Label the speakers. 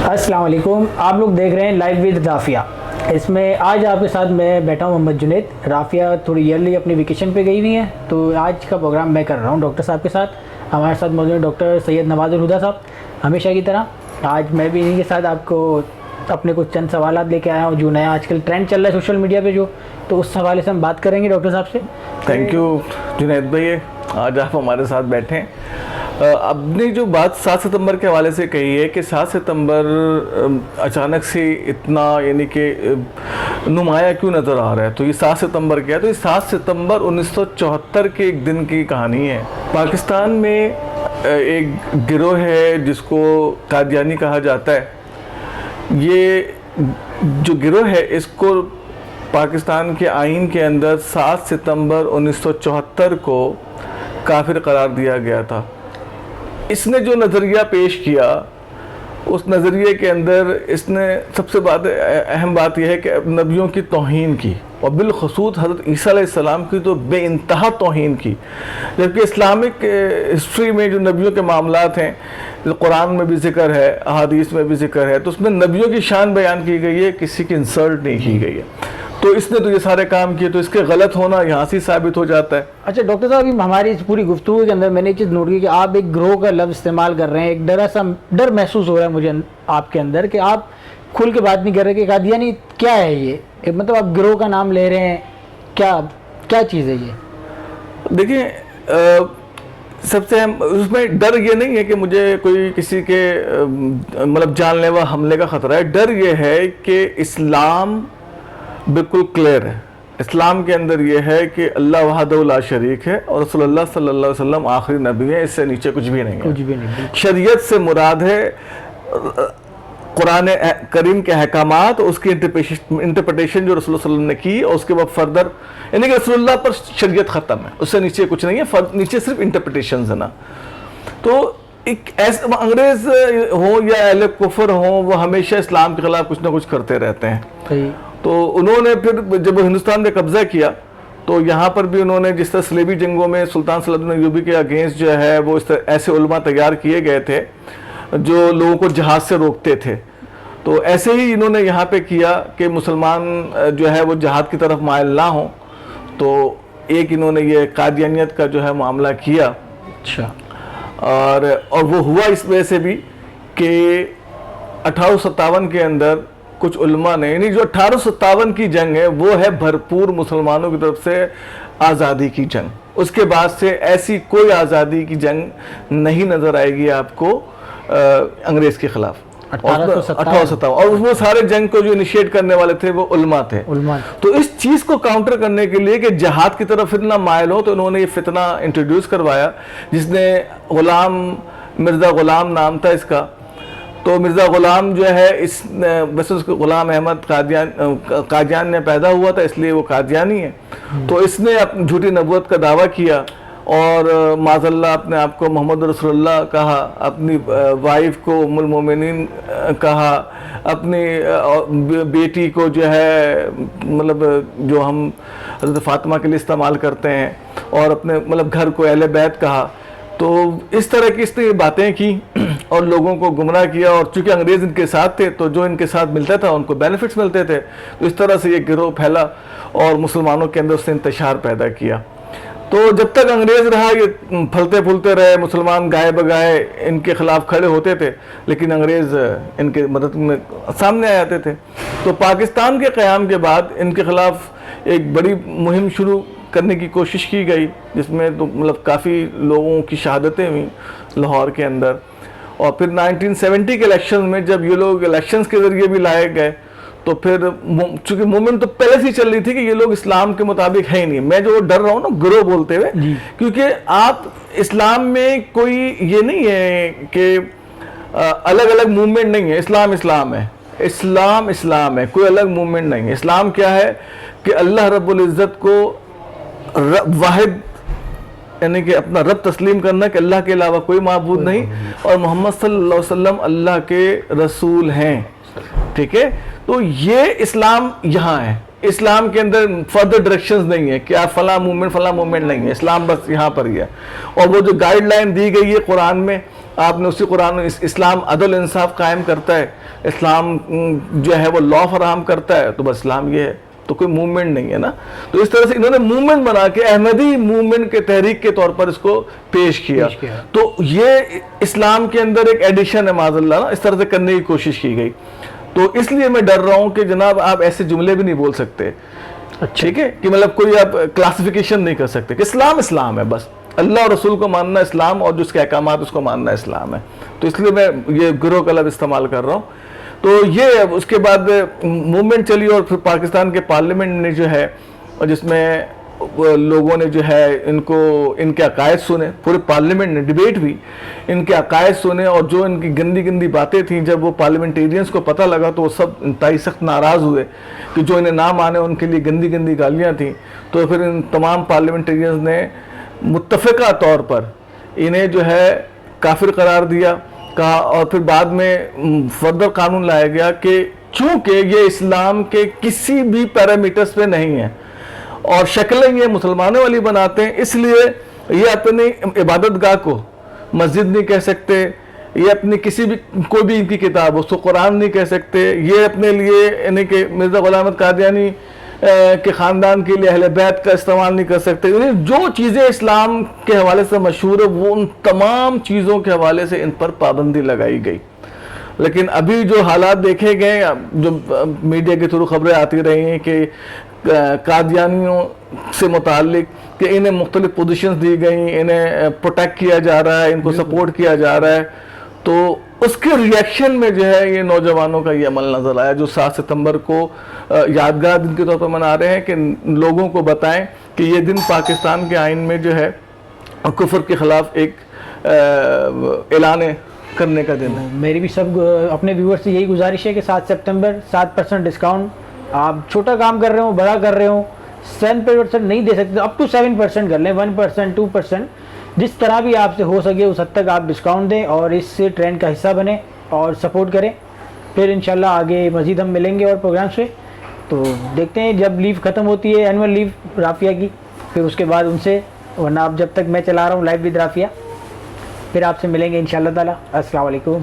Speaker 1: السلام علیکم، آپ لوگ دیکھ رہے ہیں لائیو ود رافیہ۔ اس میں آج آپ کے ساتھ میں بیٹھا ہوں محمد جنید۔ رافیہ تھوڑی ایئرلی اپنی ویکیشن پہ گئی ہوئی ہیں، تو آج کا پروگرام میں کر رہا ہوں ڈاکٹر صاحب کے ساتھ۔ ہمارے ساتھ موجود ہیں ڈاکٹر سید نواز الہدیٰ صاحب، ہمیشہ کی طرح آج میں بھی انہیں کے ساتھ آپ کو اپنے کچھ چند سوالات لے کے آیا ہوں جو نیا آج کل ٹرینڈ چل رہا ہے سوشل میڈیا پہ، جو تو اس حوالے سے ہم بات کریں گے ڈاکٹر صاحب سے۔
Speaker 2: تھینک یو جنید بھائی، آج آپ ہمارے ساتھ بیٹھے ہیں۔ اب نے جو بات 7 ستمبر کے حوالے سے کہی ہے کہ 7 ستمبر اچانک سے اتنا یعنی کہ نمایاں کیوں نظر آ رہا ہے، تو یہ 7 ستمبر کیا ہے؟ تو یہ 7 ستمبر 1974 کے ایک دن کی کہانی ہے۔ پاکستان میں ایک گروہ ہے جس کو قادیانی کہا جاتا ہے۔ یہ جو گروہ ہے اس کو پاکستان کے آئین کے اندر 7 ستمبر 1974 کو کافر قرار دیا گیا تھا۔ اس نے جو نظریہ پیش کیا، اس نظریے کے اندر اس نے سب سے اہم بات یہ ہے کہ نبیوں کی توہین کی، اور بالخصوص حضرت عیسیٰ علیہ السلام کی تو بے انتہا توہین کی۔ جبکہ اسلامک ہسٹری میں جو نبیوں کے معاملات ہیں، قرآن میں بھی ذکر ہے، احادیث میں بھی ذکر ہے، تو اس میں نبیوں کی شان بیان کی گئی ہے، کسی کی انسلٹ نہیں کی گئی ہے۔ تو اس نے تو یہ سارے کام کیے، تو اس کے غلط ہونا یہاں سے ثابت ہو جاتا ہے۔
Speaker 1: اچھا ڈاکٹر صاحب، ہماری اس پوری گفتگو کے اندر میں نے یہ چیز نوٹ کی کہ آپ ایک گروہ کا لفظ استعمال کر رہے ہیں۔ ایک ڈر محسوس ہو رہا ہے مجھے آپ کے اندر کہ آپ کھل کے بات نہیں کر رہے کہ قادیانی کیا ہے یہ، مطلب آپ گروہ کا نام لے رہے ہیں، کیا چیز ہے یہ؟
Speaker 2: دیکھیں، سب سے اس میں ڈر یہ نہیں ہے کہ مجھے کوئی کسی کے مطلب جان لیوا حملے کا خطرہ ہے۔ ڈر یہ ہے کہ اسلام بالکل کلیئر ہے۔ اسلام کے اندر یہ ہے کہ اللہ وحدہ لا شریک ہے، اور رسول اللہ صلی اللہ علیہ وسلم آخری نبی ہے، اس سے نیچے کچھ بھی نہیں ہے۔ شریعت سے مراد ہے قرآن کریم کے احکامات، اس کی انٹرپریٹیشن جو رسول اللہ صلی اللہ علیہ وسلم نے کی، اور اس کے بعد فردر یعنی کہ رسول اللہ پر شریعت ختم ہے، اس سے نیچے کچھ نہیں ہے، نیچے صرف انٹرپریٹیشنز ہے نا۔ تو ایک ایسا انگریز ہوں یا اہل کفر ہوں، وہ ہمیشہ اسلام کے خلاف کچھ نہ کچھ کرتے رہتے ہیں۔ تو انہوں نے پھر جب ہندوستان میں قبضہ کیا تو یہاں پر بھی انہوں نے جس طرح صلیبی جنگوں میں سلطان صلاح الدین ایوبی کے اگینسٹ جو ہے وہ اس طرح ایسے علماء تیار کیے گئے تھے جو لوگوں کو جہاد سے روکتے تھے، تو ایسے ہی انہوں نے یہاں پہ کیا کہ مسلمان جو ہے وہ جہاد کی طرف مائل نہ ہوں، تو ایک انہوں نے یہ قادیانیت کا جو ہے معاملہ کیا۔
Speaker 1: اچھا،
Speaker 2: اور وہ ہوا اس وجہ سے بھی کہ 1857 کے اندر کچھ علماء نے، یعنی جو 1857 کی جنگ ہے وہ ہے بھرپور مسلمانوں کی طرف سے آزادی کی جنگ۔ اس کے بعد سے ایسی کوئی آزادی کی جنگ نہیں نظر آئے گی آپ کو انگریز کے خلاف۔ 1857، اور وہ سارے جنگ کو جو انیشیٹ کرنے والے تھے وہ علماء تھے۔ تو اس چیز کو کاؤنٹر کرنے کے لیے کہ جہاد کی طرف فتنہ مائل ہو، تو انہوں نے یہ فتنہ انٹروڈیوس کروایا، جس نے مرزا غلام نام تھا اس کا۔ تو مرزا غلام جو ہے بس اس کو غلام احمد قادیان نے پیدا ہوا تھا، اس لیے وہ قادیانی ہے۔ تو اس نے اپنی جھوٹی نبوت کا دعویٰ کیا، اور معاذ اللہ اپنے آپ کو محمد رسول اللہ کہا، اپنی وائف کو ام المومنین کہا، اپنی بیٹی کو جو ہے مطلب جو ہم حضرت فاطمہ کے لیے استعمال کرتے ہیں، اور اپنے مطلب گھر کو اہل بیت کہا۔ تو اس طرح کی اس نے یہ باتیں کی اور لوگوں کو گمراہ کیا، اور چونکہ انگریز ان کے ساتھ تھے تو جو ان کے ساتھ ملتا تھا ان کو بینیفٹس ملتے تھے، تو اس طرح سے یہ گروہ پھیلا اور مسلمانوں کے اندر اس نے انتشار پیدا کیا۔ تو جب تک انگریز رہا یہ پھلتے پھولتے رہے، مسلمان گائے بگائے ان کے خلاف کھڑے ہوتے تھے، لیکن انگریز ان کے مدد میں سامنے آ جاتے تھے۔ تو پاکستان کے قیام کے بعد ان کے خلاف ایک بڑی مہم شروع کرنے کی کوشش کی گئی، جس میں تو مطلب کافی لوگوں کی شہادتیں ہوئیں لاہور کے اندر۔ اور پھر 1970 کے الیکشن میں جب یہ لوگ الیکشنز کے ذریعے بھی لائے گئے، تو پھر چونکہ موومنٹ تو پہلے سے ہی چل رہی تھی کہ یہ لوگ اسلام کے مطابق ہے ہی نہیں۔ میں جو ڈر رہا ہوں نا گروہ بولتے ہوئے، کیونکہ آپ اسلام میں کوئی یہ نہیں ہے کہ الگ الگ موومنٹ نہیں ہے، اسلام ہے، اسلام ہے، کوئی الگ موومنٹ نہیں ہے۔ اسلام کیا ہے کہ اللہ رب العزت کو واحد یعنی کہ اپنا رب تسلیم کرنا کہ اللہ کے علاوہ کوئی معبود نہیں، اور محمد صلی اللہ علیہ وسلم اللہ کے رسول ہیں، ٹھیک ہے۔ تو یہ اسلام یہاں ہے، اسلام کے اندر فردر ڈائریکشنز نہیں ہے کہ آپ فلاں موومنٹ نہیں ہے، اسلام بس یہاں پر ہی ہے۔ اور وہ جو گائیڈ لائن دی گئی ہے قرآن میں آپ نے اسی قرآن میں اسلام عدل انصاف قائم کرتا ہے, اسلام جو ہے وہ لا فراہم کرتا ہے, تو بس اسلام یہ ہے, تو کوئی موومنٹ نہیں ہے نا. تو اس طرح سے انہوں نے موومنٹ بنا کے احمدی موومنٹ کے تحریک کے طور پر اس کو پیش کیا. تو یہ اسلام کے اندر ایک ایڈیشن ہے معاذ اللہ نا, اس طرح سے کرنے کی کوشش کی گئی. تو اس لیے میں ڈر رہا ہوں کہ جناب آپ ایسے جملے بھی نہیں بول سکتے, ٹھیک ہے, کہ مطلب کوئی آپ کلاسیفیکیشن نہیں کر سکتے کہ اسلام اسلام ہے, بس اللہ اور رسول کو ماننا اسلام, اور جو اس کے احکامات اس کو ماننا اسلام ہے. تو اس لیے میں یہ گروہ کا لفظ استعمال کر رہا ہوں. تو یہ اس کے بعد موومنٹ چلی, اور پھر پاکستان کے پارلیمنٹ نے جو ہے, جس میں لوگوں نے جو ہے ان کو ان کے عقائد سنے, پورے پارلیمنٹ نے ڈیبیٹ ہوئی, ان کے عقائد سنے, اور جو ان کی گندی گندی باتیں تھیں جب وہ پارلیمنٹیرینز کو پتہ لگا تو وہ سب انتہائی سخت ناراض ہوئے کہ جو انہیں نہ مانے ان کے لیے گندی گندی گالیاں تھیں. تو پھر ان تمام پارلیمنٹیرینز نے متفقہ طور پر انہیں جو ہے کافر قرار دیا, کہا, اور پھر بعد میں فردر قانون لایا گیا کہ چونکہ یہ اسلام کے کسی بھی پیرامیٹرز پہ نہیں ہے اور شکلیں یہ مسلمانوں والی بناتے ہیں, اس لیے یہ اپنی عبادت گاہ کو مسجد نہیں کہہ سکتے, یہ اپنی کسی بھی کوئی بھی ان کی کتاب اس کو قرآن نہیں کہہ سکتے, یہ اپنے لیے یعنی کہ مرزا غلام احمد قادیانی کے خاندان کے لیے اہل بیت کا استعمال نہیں کر سکتے. جو چیزیں اسلام کے حوالے سے مشہور ہے وہ ان تمام چیزوں کے حوالے سے ان پر پابندی لگائی گئی. لیکن ابھی جو حالات دیکھے گئے, جو میڈیا کے تھرو خبریں آتی رہی ہیں کہ قادیانیوں سے متعلق کہ انہیں مختلف پوزیشنز دی گئیں, انہیں پروٹیکٹ کیا جا رہا ہے, ان کو سپورٹ کیا جا رہا ہے, تو اس کے ریئیکشن میں جو ہے یہ نوجوانوں کا یہ عمل نظر آیا جو 7 ستمبر کو یادگار دن کے طور پر منا رہے ہیں کہ لوگوں کو بتائیں کہ یہ دن پاکستان کے آئین میں جو ہے کفر کے خلاف ایک اعلان کرنے کا دن ہے.
Speaker 1: میری بھی سب اپنے ویور سے یہی گزارش ہے کہ 7 سپتمبر 7% ڈسکاؤنٹ, آپ چھوٹا کام کر رہے ہوں بڑا کر رہے ہوں 7% نہیں دے سکتے, اپ ٹو 7% کر لیں, 1% 2%, جس طرح بھی آپ سے ہو سکے اس حد تک آپ ڈسکاؤنٹ دیں اور اس سے ٹرینڈ کا حصہ بنیں اور سپورٹ کریں. پھر انشاءاللہ آگے مزید ہم ملیں گے اور پروگرامس پہ. تو دیکھتے ہیں جب لیو ختم ہوتی ہے اینول لیو رافیہ کی, پھر اس کے بعد ان سے, ورنہ آپ جب تک میں چلا رہا ہوں لائف ود رافیہ, پھر آپ سے ملیں گے انشاءاللہ تعالی. السلام علیکم.